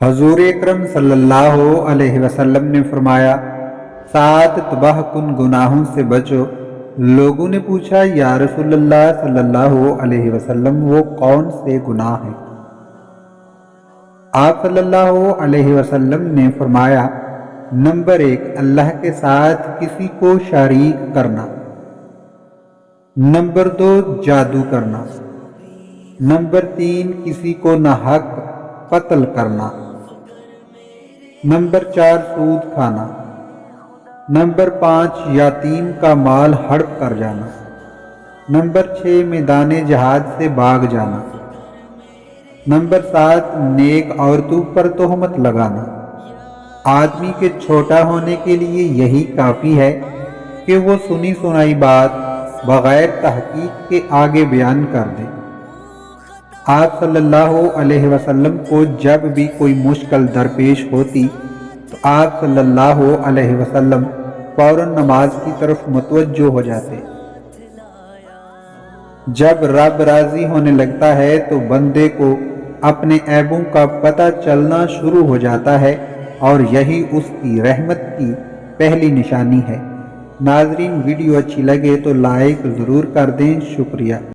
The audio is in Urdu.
حضور اکرم صلی اللہ علیہ وسلم نے فرمایا، 7 تباہ کن گناہوں سے بچو۔ لوگوں نے پوچھا، یا رسول اللہ صلی اللہ علیہ وسلم وہ کون سے گناہ ہیں؟ آپ صلی اللہ علیہ وسلم نے فرمایا، نمبر 1، اللہ کے ساتھ کسی کو شریک کرنا۔ نمبر 2، جادو کرنا۔ نمبر 3، کسی کو ناحق قتل کرنا۔ نمبر 4، سود کھانا۔ نمبر 5، یتیم کا مال ہڑپ کر جانا۔ نمبر 6، میدان جہاد سے بھاگ جانا۔ نمبر 7، نیک عورتوں پر تہمت لگانا۔ آدمی کے چھوٹا ہونے کے لیے یہی کافی ہے کہ وہ سنی سنائی بات بغیر تحقیق کے آگے بیان کر دے۔ آپ صلی اللہ علیہ وسلم کو جب بھی کوئی مشکل درپیش ہوتی تو آپ صلی اللہ علیہ وسلم فوراً نماز کی طرف متوجہ ہو جاتے۔ جب رب راضی ہونے لگتا ہے تو بندے کو اپنے عیبوں کا پتہ چلنا شروع ہو جاتا ہے، اور یہی اس کی رحمت کی پہلی نشانی ہے۔ ناظرین، ویڈیو اچھی لگے تو لائک ضرور کر دیں۔ شکریہ۔